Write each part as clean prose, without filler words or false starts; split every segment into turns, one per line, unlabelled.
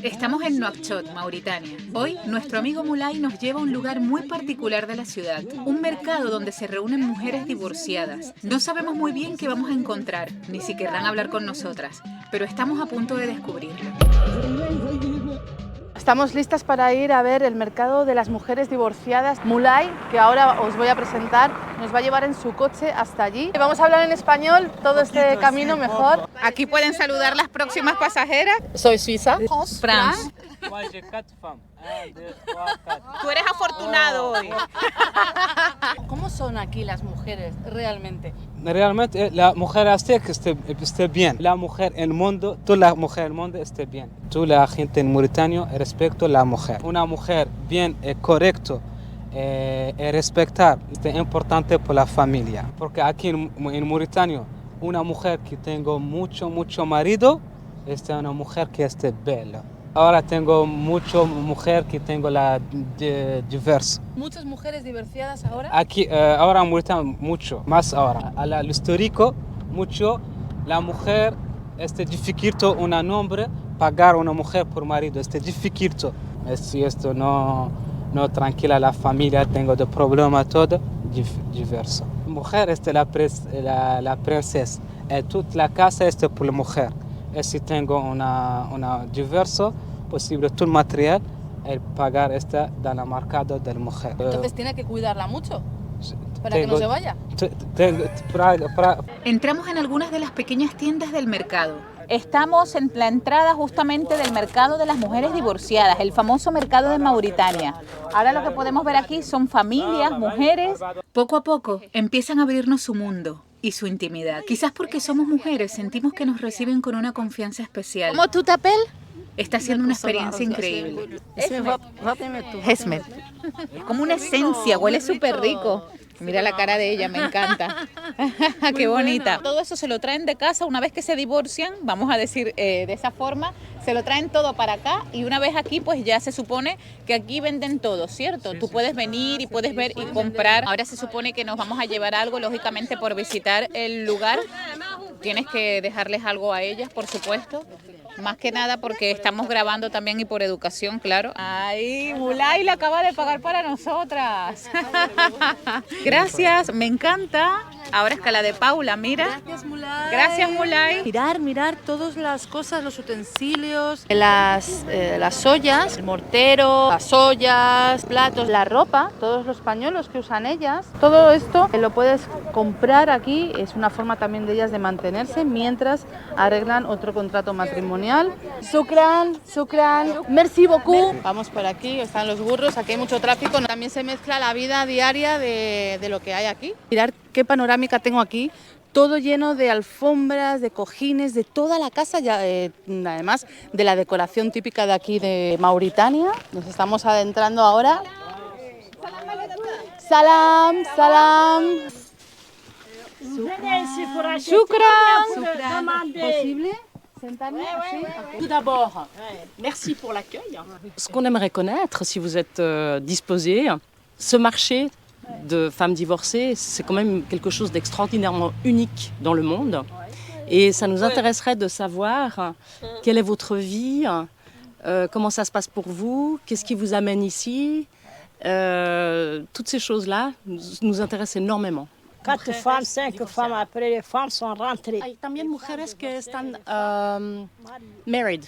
Estamos en Nouakchott, Mauritania. Hoy, nuestro amigo Moulay nos lleva a un lugar muy particular de la ciudad, un mercado donde se reúnen mujeres divorciadas. No sabemos muy bien qué vamos a encontrar, ni si querrán hablar con nosotras, pero estamos a punto de descubrirlo.
Estamos listas para ir a ver el mercado de las mujeres divorciadas. Moulay, que ahora os voy a presentar, nos va a llevar en su coche hasta allí. Vamos a hablar en español todo este camino mejor.
Aquí pueden saludar las próximas pasajeras.
Soy suiza.
France. Tú eres afortunado hoy.
¿Cómo son aquí las mujeres realmente?
Realmente la mujer azteca esté bien. La mujer en el mundo, toda la mujer en el mundo esté bien. Toda la gente en Mauritania respecta a la mujer. Una mujer bien correcta y respetar es importante para la familia. Porque aquí en Mauritania, una mujer que tengo mucho marido, es una mujer que esté bella. Ahora tengo mucho mujer que tengo la diversa.
¿Muchas mujeres divorciadas ahora?
Aquí, ahora en Mauritania, mucho, más ahora. Lo histórico, mucho, la mujer, dificulto un hombre pagar a una mujer por marido, difícil. Si esto no tranquila la familia, tengo de problemas, todo, diverso. La mujer es la princesa, y toda la casa es por la mujer. Y si tengo una diverso, posible todo el material, el pagar de la mercado de la mujer.
Entonces tiene que cuidarla mucho para que no se vaya.
Entramos en algunas de las pequeñas tiendas del mercado. Estamos en la entrada justamente del mercado de las mujeres divorciadas, el famoso mercado de Mauritania. Ahora lo que podemos ver aquí son familias, mujeres. Poco a poco empiezan a abrirnos su mundo y su intimidad. Quizás porque somos mujeres sentimos que nos reciben con una confianza especial.
¿Cómo tú t'appelles?
Está siendo una experiencia increíble. Esmed. Es como una esencia, huele súper rico. Mira la cara de ella, me encanta. Qué bonita. Todo eso se lo traen de casa una vez que se divorcian, vamos a decir de esa forma, se lo traen todo para acá y una vez aquí pues ya se supone que aquí venden todo, ¿cierto? Tú puedes venir y puedes ver y comprar. Ahora se supone que nos vamos a llevar algo, lógicamente por visitar el lugar. Tienes que dejarles algo a ellas, por supuesto. Más que nada porque estamos grabando también y por educación, claro. Ay, Moulay la acaba de pagar para nosotras. Gracias, me encanta. Ahora es que la de Paula, mira.
Gracias, Moulay.
Gracias, Moulay.
Mirar todas las cosas, los utensilios, las ollas, el mortero, las ollas, platos, la ropa, todos los pañuelos que usan ellas. Todo esto lo puedes comprar aquí, es una forma también de ellas de mantenerse mientras arreglan otro contrato matrimonial. Shukran, merci beaucoup. Vamos por aquí, están los burros, aquí hay mucho tráfico. También se mezcla la vida diaria de lo que hay aquí. Mirad qué panorámica tengo aquí. Todo lleno de alfombras, de cojines, de toda la casa, ya, además de la decoración típica de aquí de Mauritania. Nos estamos adentrando ahora. Salam. Shukran. ¿Posible?
Tout d'abord, merci pour l'accueil. Ce qu'on aimerait connaître, si vous êtes disposé, ce marché de femmes divorcées, c'est quand même quelque chose d'extraordinairement unique dans le monde. Et ça nous intéresserait de savoir quelle est votre vie, comment ça se passe pour vous, qu'est-ce qui vous amène ici. Toutes ces choses-là nous intéressent énormément.
4 femmes, 5 femmes, après les femmes sont rentrées.
Hay también mujeres que están married,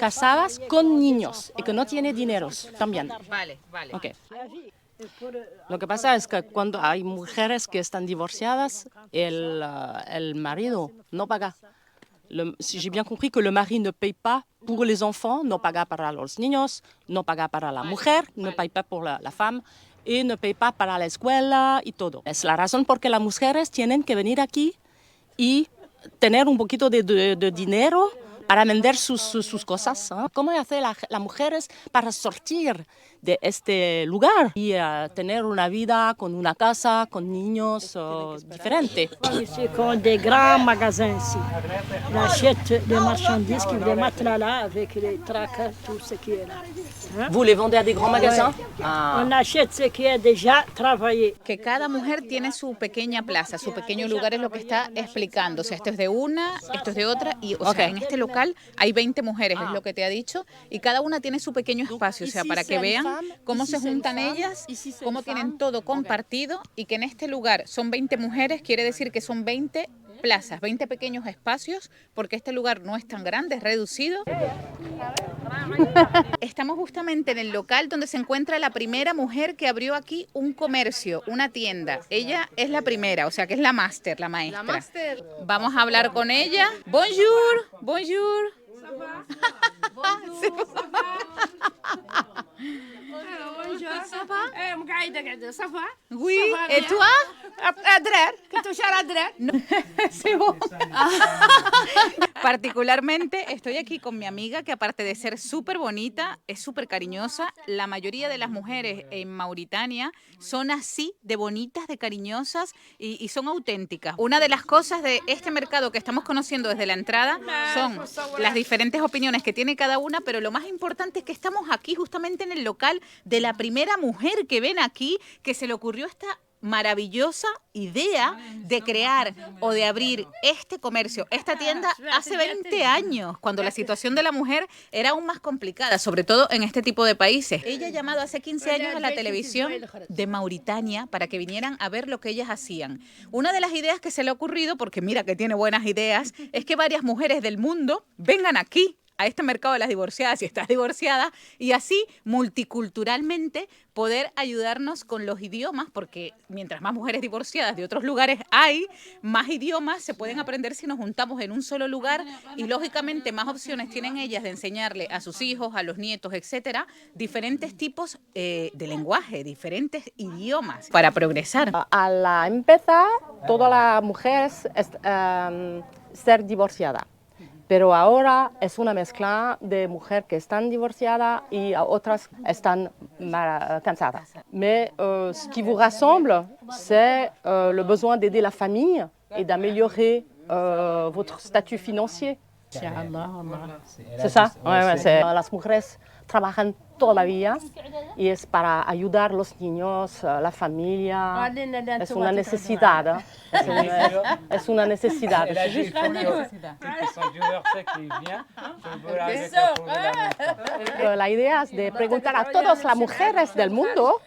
casadas con niños y que no tienen dineros también.
Vale.
Okay. Lo que pasa es que cuando hay mujeres que están divorciadas, el marido no paga. Si j'ai bien compris que le mari ne paye pas pour les enfants, no paga para los niños, no paga para la mujer, no paga pas pour la femme. Y no paga pas para la escuela y todo. Es la razón por que las mujeres tienen que venir aquí y tener un poquito de dinero para vender sus cosas. ¿Eh? ¿Cómo hace las mujeres para sortir de este lugar y tener una vida con una casa, con niños diferentes.
Ici, con des grands magasins ici. On achète des marchandises qui les mettent là avec les tracts, tout ce qui est là.
Vous les vendez à des grands magasins?
On achète ce qui est déjà travaillé.
Que cada mujer tiene su pequeña plaza, su pequeño lugar, es lo que está explicando. O sea, esto es de una, esto es de otra, y o sea, en este local hay 20 mujeres, es lo que te ha dicho, y cada una tiene su pequeño espacio, o sea, para que vean cómo se juntan ellas, cómo tienen todo compartido, y que en este lugar son 20 mujeres, quiere decir que son 20 plazas, 20 pequeños espacios, porque este lugar no es tan grande, es reducido. Estamos justamente en el local donde se encuentra la primera mujer que abrió aquí un comercio, una tienda. Ella es la primera, o sea que es la máster, la maestra.
La máster.
Vamos a hablar con ella. Bonjour, bonjour.
Ça va? Ça va?
Oui, et toi? No. C'est bon. Particularmente estoy aquí con mi amiga que aparte de ser súper bonita, es súper cariñosa. La mayoría de las mujeres en Mauritania son así de bonitas, de cariñosas y son auténticas. Una de las cosas de este mercado que estamos conociendo desde la entrada son las diferentes opiniones que tiene cada una, pero lo más importante es que estamos aquí justamente en el local de la primera mujer que ven aquí, que se le ocurrió esta maravillosa idea de crear o de abrir este comercio, esta tienda hace 20 años, cuando la situación de la mujer era aún más complicada, sobre todo en este tipo de países. Ella ha llamado hace 15 años a la televisión de Mauritania para que vinieran a ver lo que ellas hacían. Una de las ideas que se le ha ocurrido, porque mira que tiene buenas ideas, es que varias mujeres del mundo vengan aquí a este mercado de las divorciadas, si estás divorciada, y así multiculturalmente poder ayudarnos con los idiomas, porque mientras más mujeres divorciadas de otros lugares hay, más idiomas se pueden aprender si nos juntamos en un solo lugar y lógicamente más opciones tienen ellas de enseñarle a sus hijos, a los nietos, etcétera, diferentes tipos de lenguaje, diferentes idiomas para progresar.
Al empezar, todas las mujeres ser divorciadas. Pero ahora es una mezcla de mujeres que están divorciadas y otras están cansadas. Mais ce qui vous rassemble, c'est le besoin d'aider la famille et d'améliorer votre statut financier. C'est ça? Ouais, las mujeres trabajan todavía y es para ayudar a los niños, la familia. Es una necesidad. Es una necesidad. La idea es de preguntar a todas las mujeres del mundo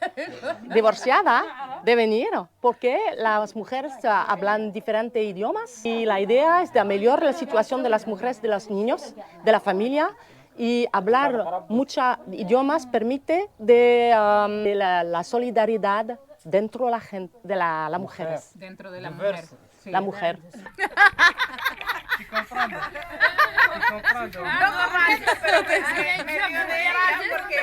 divorciadas de venir, porque las mujeres hablan diferentes idiomas y la idea es de mejorar la situación de las mujeres, de los niños, de la familia. Y hablar muchos idiomas permite de la solidaridad dentro de la gente, de las mujeres.
Dentro de la mujer. Sí.
La mujer.
Estoy comprando.
Pero me río de ella porque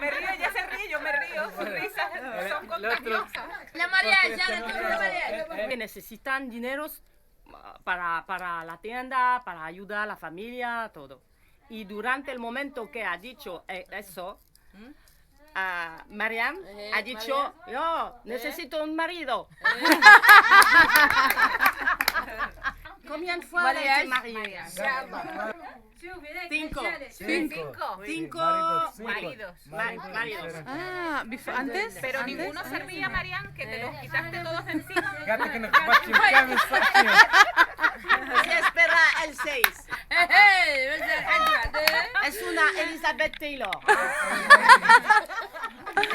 me río, ella se ríe, yo me río, sus risas son contagiosas.
La mariage,
Que necesitan dineros para la tienda, para ayudar a la familia, todo. Y durante el momento que ha dicho eso, Mariam ha dicho, yo necesito un marido. Combien de fois elle a été mariée? 5 maridos.
Ah, antes.
Pero ninguno servía, Marian, que te los quitaste todos de encima.
Espera el 6. Es una Elizabeth Taylor.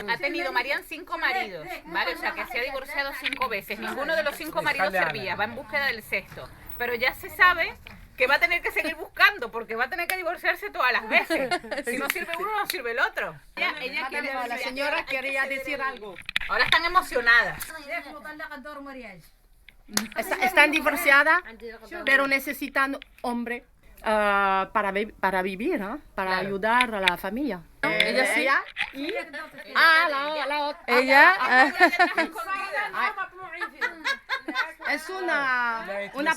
Ha tenido Marian 5 maridos, ¿vale? O sea, que se ha divorciado 5 veces. Ninguno de los 5 maridos servía, va en búsqueda del sexto. Pero ya se sabe que va a tener que seguir buscando, porque va a tener que divorciarse todas las veces. Si no sirve uno, no sirve el otro. Ella quiere,
La señora quería decir algo.
Ahora están emocionadas.
Están divorciadas, pero necesitan hombre para vivir, ¿no? Para ayudar a la familia.
Ella sí.
Y la otra.
Ella.
Es una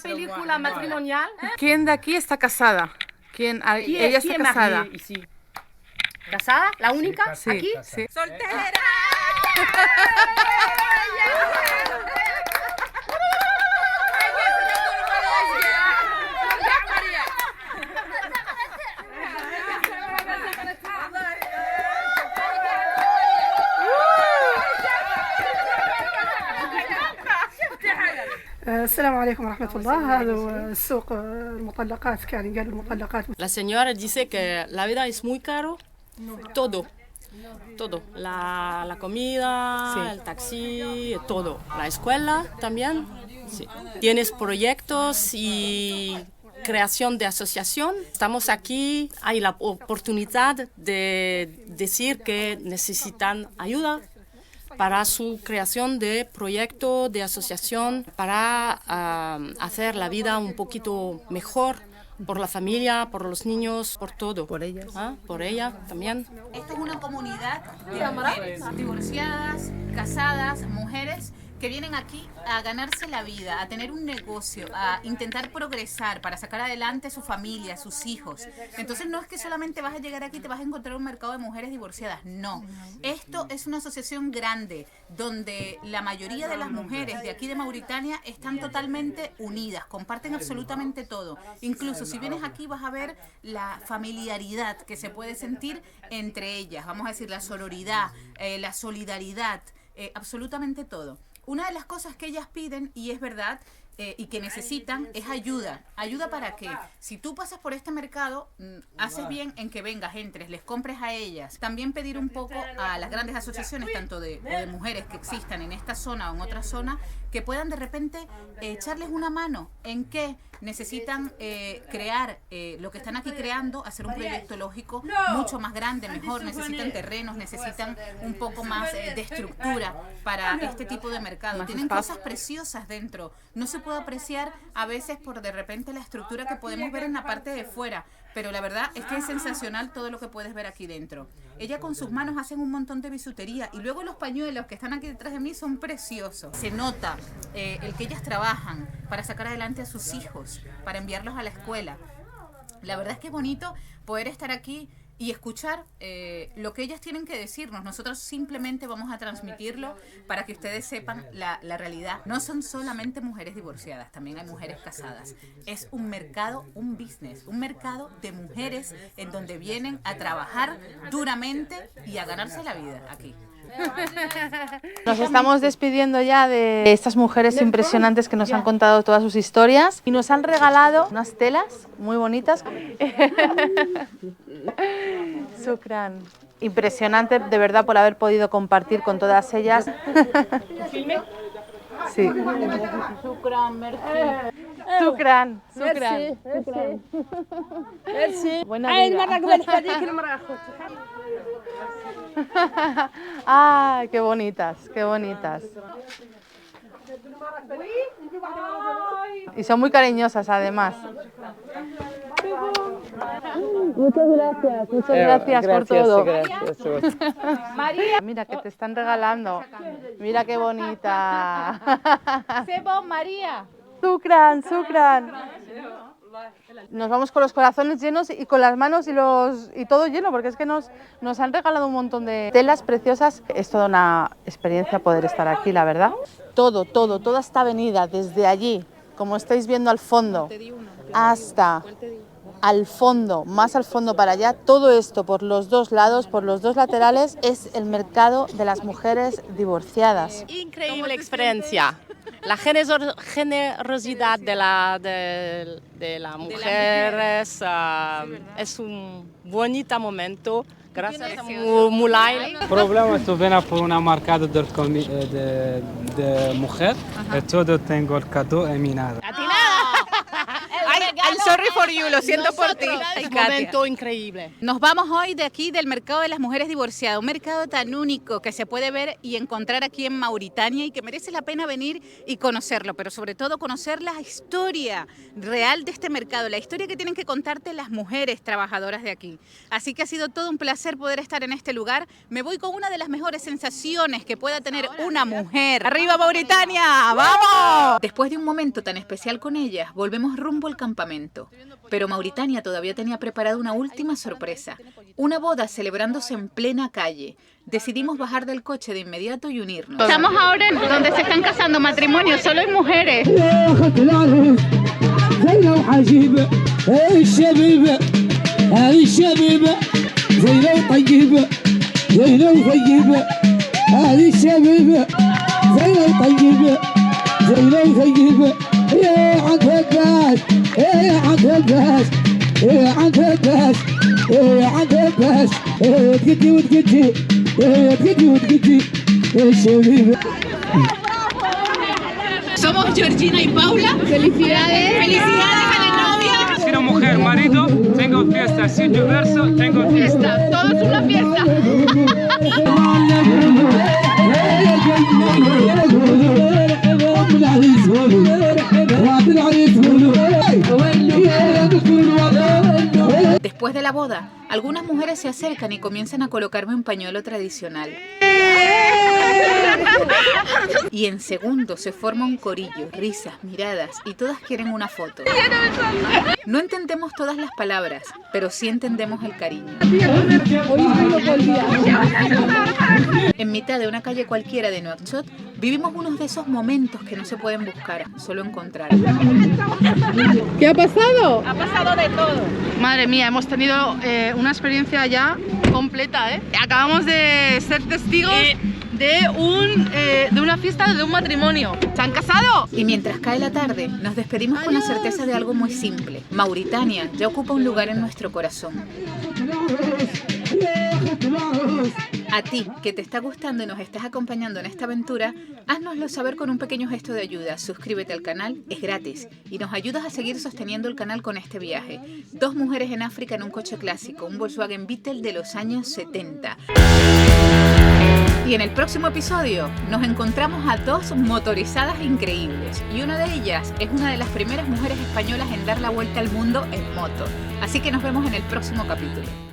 película matrimonial.
¿Quién de aquí está casada? ¿Quién? Ella está casada.
Ici.
¿Casada? ¿La única?
Sí,
¿Aquí?
sí.
¡Soltera!
السلام عليكم ورحمة الله. هذا هو سوق المطلقات، كان قالوا المطلقات.
La señora dice que la vida es muy caro, todo. Todo, la comida, el taxi, todo. La escuela también. Sí. Tienes proyectos y creación de asociación. Estamos aquí, hay la oportunidad de decir que necesitan ayuda para su creación de proyecto, de asociación, para hacer la vida un poquito mejor por la familia, por los niños, por todo.
Por ellas.
Por ella también.
Esta es una comunidad de mujeres divorciadas, casadas, mujeres que vienen aquí a ganarse la vida, a tener un negocio, a intentar progresar para sacar adelante a su familia, a sus hijos. Entonces no es que solamente vas a llegar aquí y te vas a encontrar un mercado de mujeres divorciadas, no. Esto es una asociación grande donde la mayoría de las mujeres de aquí de Mauritania están totalmente unidas, comparten absolutamente todo. Incluso si vienes aquí vas a ver la familiaridad que se puede sentir entre ellas, vamos a decir la sororidad, la solidaridad, absolutamente todo. Una de las cosas que ellas piden, y es verdad, y que necesitan, es ayuda. ¿Ayuda para qué? Si tú pasas por este mercado, haces bien en que vengas, entres, les compres a ellas. También pedir un poco a las grandes asociaciones, tanto de mujeres que existan en esta zona o en otra zona, que puedan de repente echarles una mano en que necesitan crear lo que están aquí creando, hacer un proyecto lógico mucho más grande, mejor, necesitan terrenos, necesitan un poco más de estructura para este tipo de mercado. Tienen cosas preciosas dentro, no se puede apreciar a veces por de repente la estructura que podemos ver en la parte de fuera, pero la verdad es que es sensacional todo lo que puedes ver aquí dentro. Ella con sus manos hacen un montón de bisutería y luego los pañuelos que están aquí detrás de mí son preciosos. Se nota el que ellas trabajan para sacar adelante a sus hijos, para enviarlos a la escuela. La verdad es que es bonito poder estar aquí y escuchar lo que ellas tienen que decirnos. Nosotros simplemente vamos a transmitirlo para que ustedes sepan la realidad. No son solamente mujeres divorciadas, también hay mujeres casadas. Es un mercado, un business, un mercado de mujeres en donde vienen a trabajar duramente y a ganarse la vida aquí.
Nos estamos despidiendo ya de estas mujeres impresionantes que nos han contado todas sus historias y nos han regalado unas telas muy bonitas. Shukran. Impresionante de verdad por haber podido compartir con todas ellas. Sí.
Shukran, merci.
Shukran.
Merci. Merci.
Buena vida. ¡Ah, qué bonitas, qué bonitas! Y son muy cariñosas además. Muchas gracias por todo. María. Mira que te están regalando. Mira qué bonita.
Sebo, María.
Shukran, shukran. Nos vamos con los corazones llenos y con las manos y todo lleno, porque es que nos han regalado un montón de telas preciosas. Es toda una experiencia poder estar aquí, la verdad. Toda esta avenida, desde allí, como estáis viendo al fondo, hasta al fondo, más al fondo para allá, todo esto por los dos lados, por los dos laterales, es el mercado de las mujeres divorciadas.
Increíble experiencia. La generosidad de la mujer es un bonito momento. Gracias a Moulay.
El problema es que viene por una mercado de mujer y todo tengo el cadeau y mi nada.
I'm sorry for you, lo siento por ti.
Es un momento increíble.
Nos vamos hoy de aquí del mercado de las mujeres divorciadas, un mercado tan único que se puede ver y encontrar aquí en Mauritania y que merece la pena venir y conocerlo, pero sobre todo conocer la historia real de este mercado, la historia que tienen que contarte las mujeres trabajadoras de aquí. Así que ha sido todo un placer poder estar en este lugar. Me voy con una de las mejores sensaciones que pueda tener una mujer. ¡Arriba Mauritania! ¡Vamos! Después de un momento tan especial con ellas, volvemos rumbo al campamento. momento. Pero Mauritania todavía tenía preparada una última sorpresa. Una boda celebrándose en plena calle. Decidimos bajar del coche de inmediato y unirnos. Estamos ahora en donde se están casando matrimonios, solo hay mujeres. Somos Georgina y Paula. ¡Felicidades! ¡Felicidades a la novia!
Si una mujer, marido, tengo fiesta. Si diverso, tengo fiesta.
Todo es una fiesta. Después de la boda, algunas mujeres se acercan y comienzan a colocarme un pañuelo tradicional. Y en segundos se forma un corillo, risas, miradas y todas quieren una foto. No entendemos todas las palabras, pero sí entendemos el cariño. En mitad de una calle cualquiera de Nouakchott, vivimos unos de esos momentos que no se pueden buscar, solo encontrar.
¿Qué ha pasado?
Ha pasado de todo.
Madre mía, hemos tenido una experiencia ya completa, ¿eh? Acabamos de ser testigos de una fiesta, de un matrimonio. ¿Se han casado?
Y mientras cae la tarde, nos despedimos con la certeza de algo muy simple. Mauritania ya ocupa un lugar en nuestro corazón. A ti, que te está gustando y nos estás acompañando en esta aventura, háznoslo saber con un pequeño gesto de ayuda. Suscríbete al canal, es gratis, y nos ayudas a seguir sosteniendo el canal con este viaje. 2 mujeres en África en un coche clásico, un Volkswagen Beetle de los años 70. Y en el próximo episodio nos encontramos a 2 motorizadas increíbles, y una de ellas es una de las primeras mujeres españolas en dar la vuelta al mundo en moto. Así que nos vemos en el próximo capítulo.